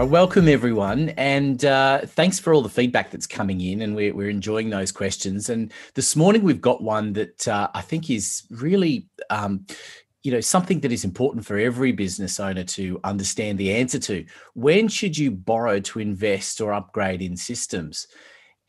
Welcome everyone, and thanks for all the feedback that's coming in, and we're enjoying those questions. And this morning we've got one that I think is really, something that is important for every business owner to understand the answer to. When should you borrow to invest or upgrade in systems?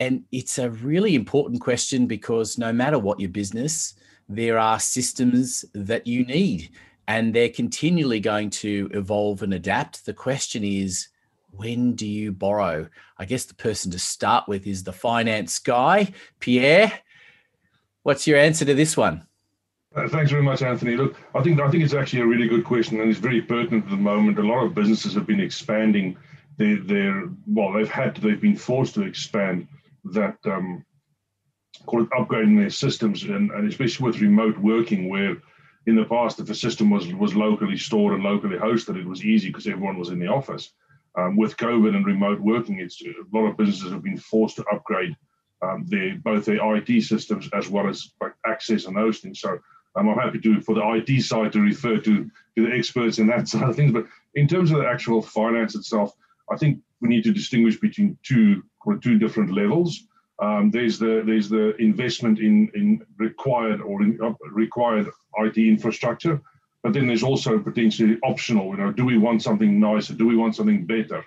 And it's a really important question because no matter what your business, there are systems that you need, and they're continually going to evolve and adapt. The question is, when do you borrow? I guess the person to start with is the finance guy. Pierre, what's your answer to this one? Thanks very much, Anthony. Look, I think it's actually a really good question, and it's very pertinent at the moment. A lot of businesses have been expanding they've been forced to expand that, call it upgrading their systems, and especially with remote working, where in the past, if a system was locally stored and locally hosted, it was easy because everyone was in the office. With COVID and remote working, a lot of businesses have been forced to upgrade both their IT systems as well as access and those things. So I'm happy for the IT side to refer to the experts in that side of things. But in terms of the actual finance itself, I think we need to distinguish between two different levels. There's the investment in required IT infrastructure, but then there's also potentially optional. Do we want something nicer? Do we want something better?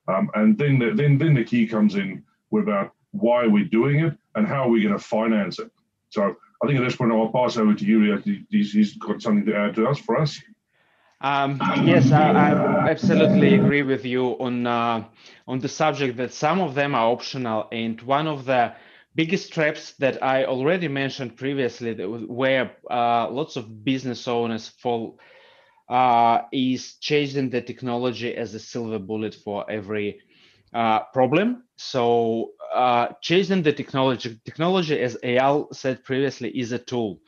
And then the key comes in about why we're doing it and how are we going to finance it. So I think at this point I'll pass over to Yuri. He's got something to add to us for us. Yes, I absolutely agree with you on the subject that some of them are optional, and one of the biggest traps that I already mentioned previously, where lots of business owners fall, is chasing the technology as a silver bullet for every problem. So chasing the technology, as Eyal said previously, is a tool.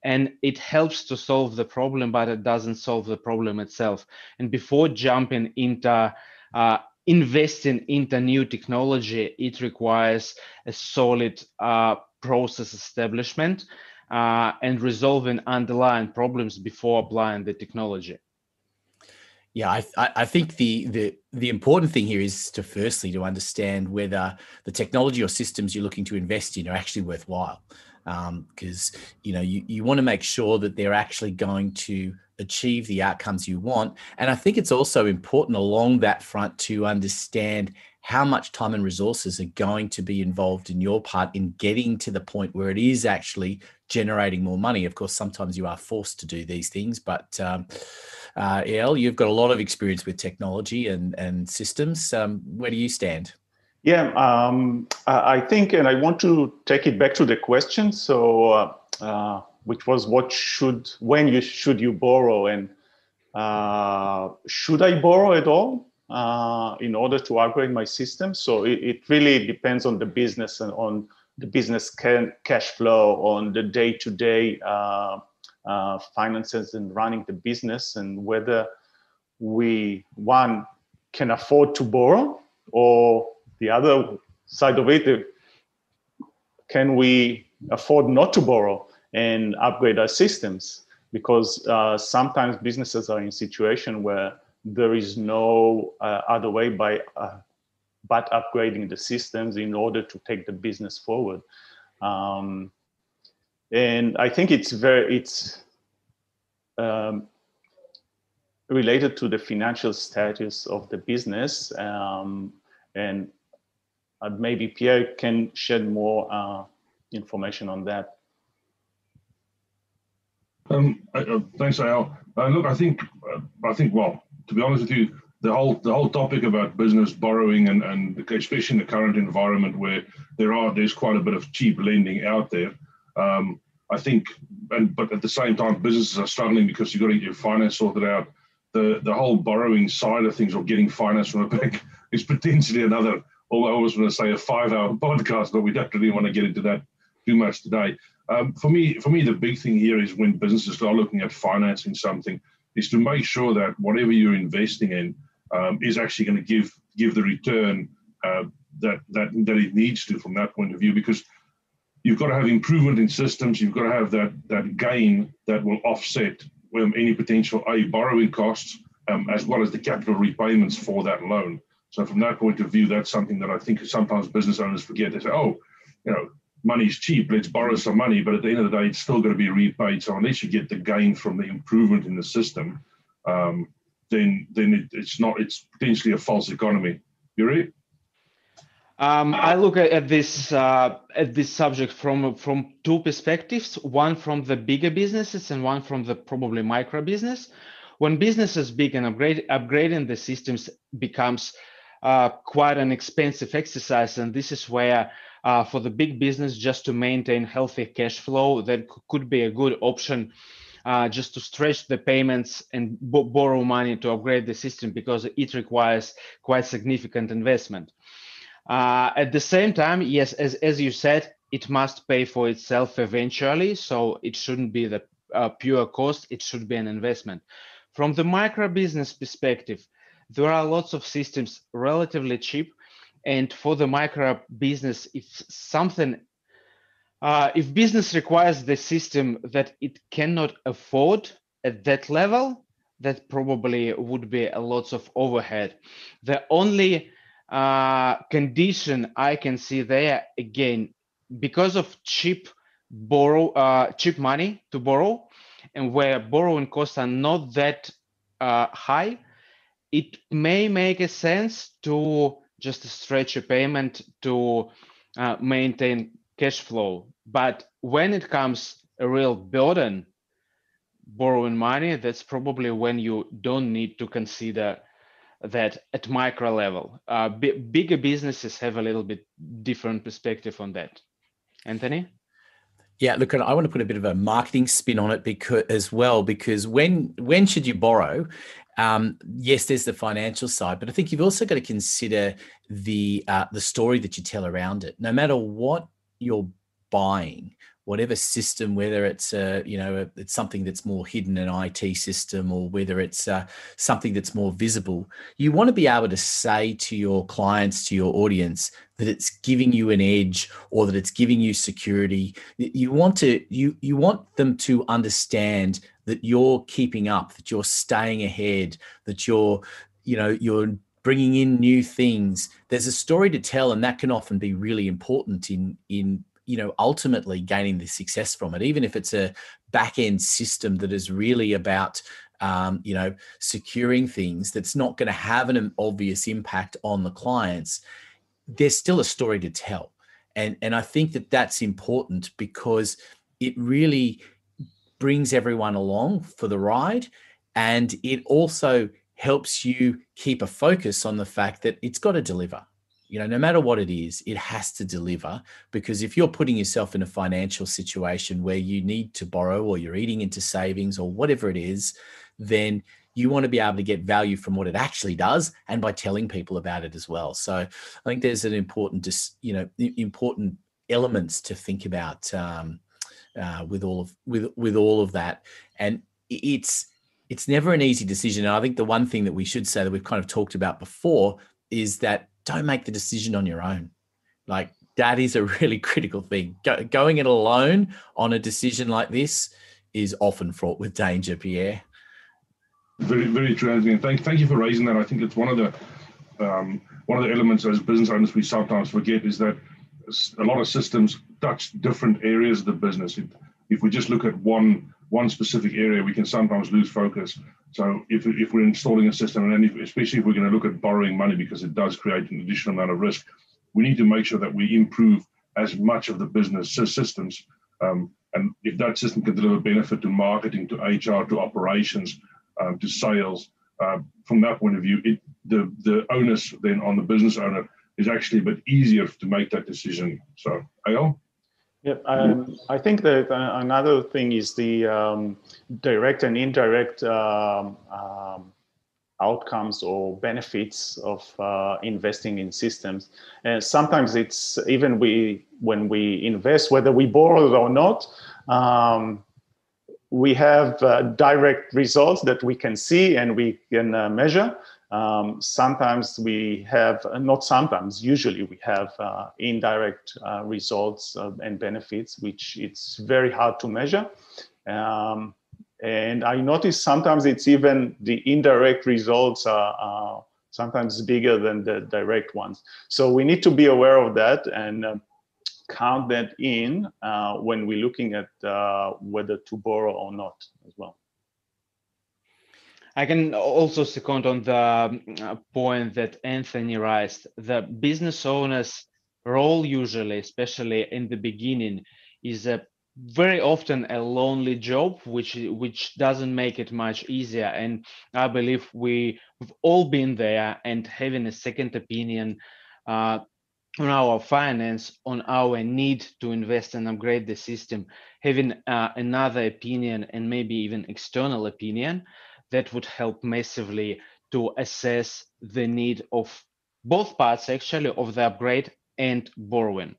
And it helps to solve the problem, but it doesn't solve the problem itself. And before jumping into investing into new technology, it requires a solid process establishment and resolving underlying problems before applying the technology. Yeah, I think the important thing here is to understand whether the technology or systems you're looking to invest in are actually worthwhile. Because you want to make sure that they're actually going to achieve the outcomes you want. And I think it's also important along that front to understand how much time and resources are going to be involved in your part in getting to the point where it is actually generating more money. Of course, sometimes you are forced to do these things, but El, you've got a lot of experience with technology and systems. Where do you stand? Yeah, I think, and I want to take it back to the question. So, which was when should you borrow, and should I borrow at all in order to upgrade my system? So it really depends on the business and on the business cash flow, on the day-to-day finances and running the business, and whether one can afford to borrow, or the other side of it, can we afford not to borrow and upgrade our systems? Because sometimes businesses are in a situation where there is no other way but upgrading the systems in order to take the business forward. And I think it's related to the financial status of the business, and maybe Pierre can shed more information on that. Thanks, Al. Look, I think, well, to be honest with you, the whole topic about business borrowing and especially in the current environment where there's quite a bit of cheap lending out there. I think, but at the same time, businesses are struggling because you've got to get your finance sorted out. The whole borrowing side of things, or getting finance from a bank, is potentially another, although I was going to say a 5-hour podcast, but we don't really want to get into that too much today. For me, the big thing here is when businesses are looking at financing something, is to make sure that whatever you're investing in is actually going to give the return that it needs to from that point of view, because you've got to have improvement in systems, you've got to have that gain that will offset any potential borrowing costs, as well as the capital repayments for that loan. So from that point of view, that's something that I think sometimes business owners forget. They say, oh, money's cheap, let's borrow some money, but at the end of the day, it's still going to be repaid. So unless you get the gain from the improvement in the system, then it's potentially a false economy. You ready? I look at this subject from two perspectives, one from the bigger businesses and one from the probably micro business. When business is big and upgrading the systems becomes quite an expensive exercise, and this is where for the big business, just to maintain healthy cash flow, that could be a good option, just to stretch the payments and borrow money to upgrade the system, because it requires quite significant investment. At the same time, yes, as you said, it must pay for itself eventually, so it shouldn't be the pure cost, it should be an investment. From the micro business perspective, there are lots of systems relatively cheap, and for the micro business, if business requires the system that it cannot afford at that level, that probably would be a lot of overhead. The only condition I can see there, again, because of cheap money to borrow, and where borrowing costs are not that high, it may make a sense to just stretch a payment to maintain cash flow. But when it comes a real burden, borrowing money, that's probably when you don't need to consider that at micro level. Bigger businesses have a little bit different perspective on that. Anthony? Yeah, look, I want to put a bit of a marketing spin on it because when should you borrow? Yes, there's the financial side, but I think you've also got to consider the story that you tell around it. No matter what you're buying, whatever system, whether it's it's something that's more hidden, an IT system, or whether it's something that's more visible, you want to be able to say to your clients, to your audience, that it's giving you an edge or that it's giving you security. You want them to understand that you're keeping up, that you're staying ahead, that you're bringing in new things. There's a story to tell, and that can often be really important in ultimately gaining the success from it, even if it's a back-end system that is really about, securing things that's not going to have an obvious impact on the clients. There's still a story to tell. And I think that that's important because it really brings everyone along for the ride. And it also helps you keep a focus on the fact that it's got to deliver. No matter what it is, it has to deliver, because if you're putting yourself in a financial situation where you need to borrow or you're eating into savings or whatever it is, then you want to be able to get value from what it actually does and by telling people about it as well. So I think there's an important elements to think about with all of that. And it's never an easy decision. And I think the one thing that we should say that we've kind of talked about before is that don't make the decision on your own. Like, that is a really critical thing. Going it alone on a decision like this is often fraught with danger, Pierre. Very, very true, Anthony. Thank you for raising that. I think it's one of the elements as business owners we sometimes forget is that a lot of systems touch different areas of the business. If we just look at one specific area, we can sometimes lose focus. So if we're installing a system, and especially if we're going to look at borrowing money, because it does create an additional amount of risk, we need to make sure that we improve as much of the business systems. And if that system can deliver benefit to marketing, to HR, to operations, to sales, from that point of view, the onus then on the business owner is actually a bit easier to make that decision. So, Eyal? Yeah, I think that another thing is the direct and indirect outcomes or benefits of investing in systems. And sometimes it's even when we invest, whether we borrow or not, we have direct results that we can see and we can measure. Sometimes we have, usually we have indirect results and benefits, which it's very hard to measure. And I notice sometimes it's even the indirect results are sometimes bigger than the direct ones. So we need to be aware of that and count that in when we're looking at whether to borrow or not as well. I can also second on the point that Anthony raised. The business owner's role usually, especially in the beginning, is very often a lonely job, which doesn't make it much easier. And I believe we've all been there, and having a second opinion on our finance, on our need to invest and upgrade the system, having another opinion and maybe even external opinion, that would help massively to assess the need of both parts actually of the upgrade and borrowing.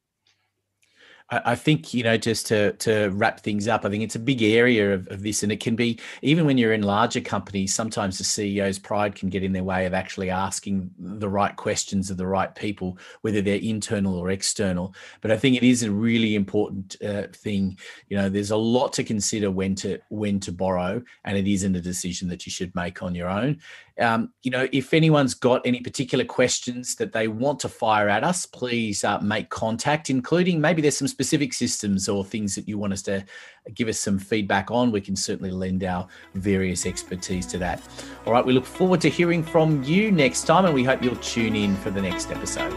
I think, just to wrap things up, I think it's a big area of this, and it can be, even when you're in larger companies, sometimes the CEO's pride can get in their way of actually asking the right questions of the right people, whether they're internal or external. But I think it is a really important thing. There's a lot to consider when to borrow, and it isn't a decision that you should make on your own. If anyone's got any particular questions that they want to fire at us, please make contact, including maybe there's some specific systems or things that you want us to give us some feedback on. We can certainly lend our various expertise to that. All right, we look forward to hearing from you next time, and we hope you'll tune in for the next episode.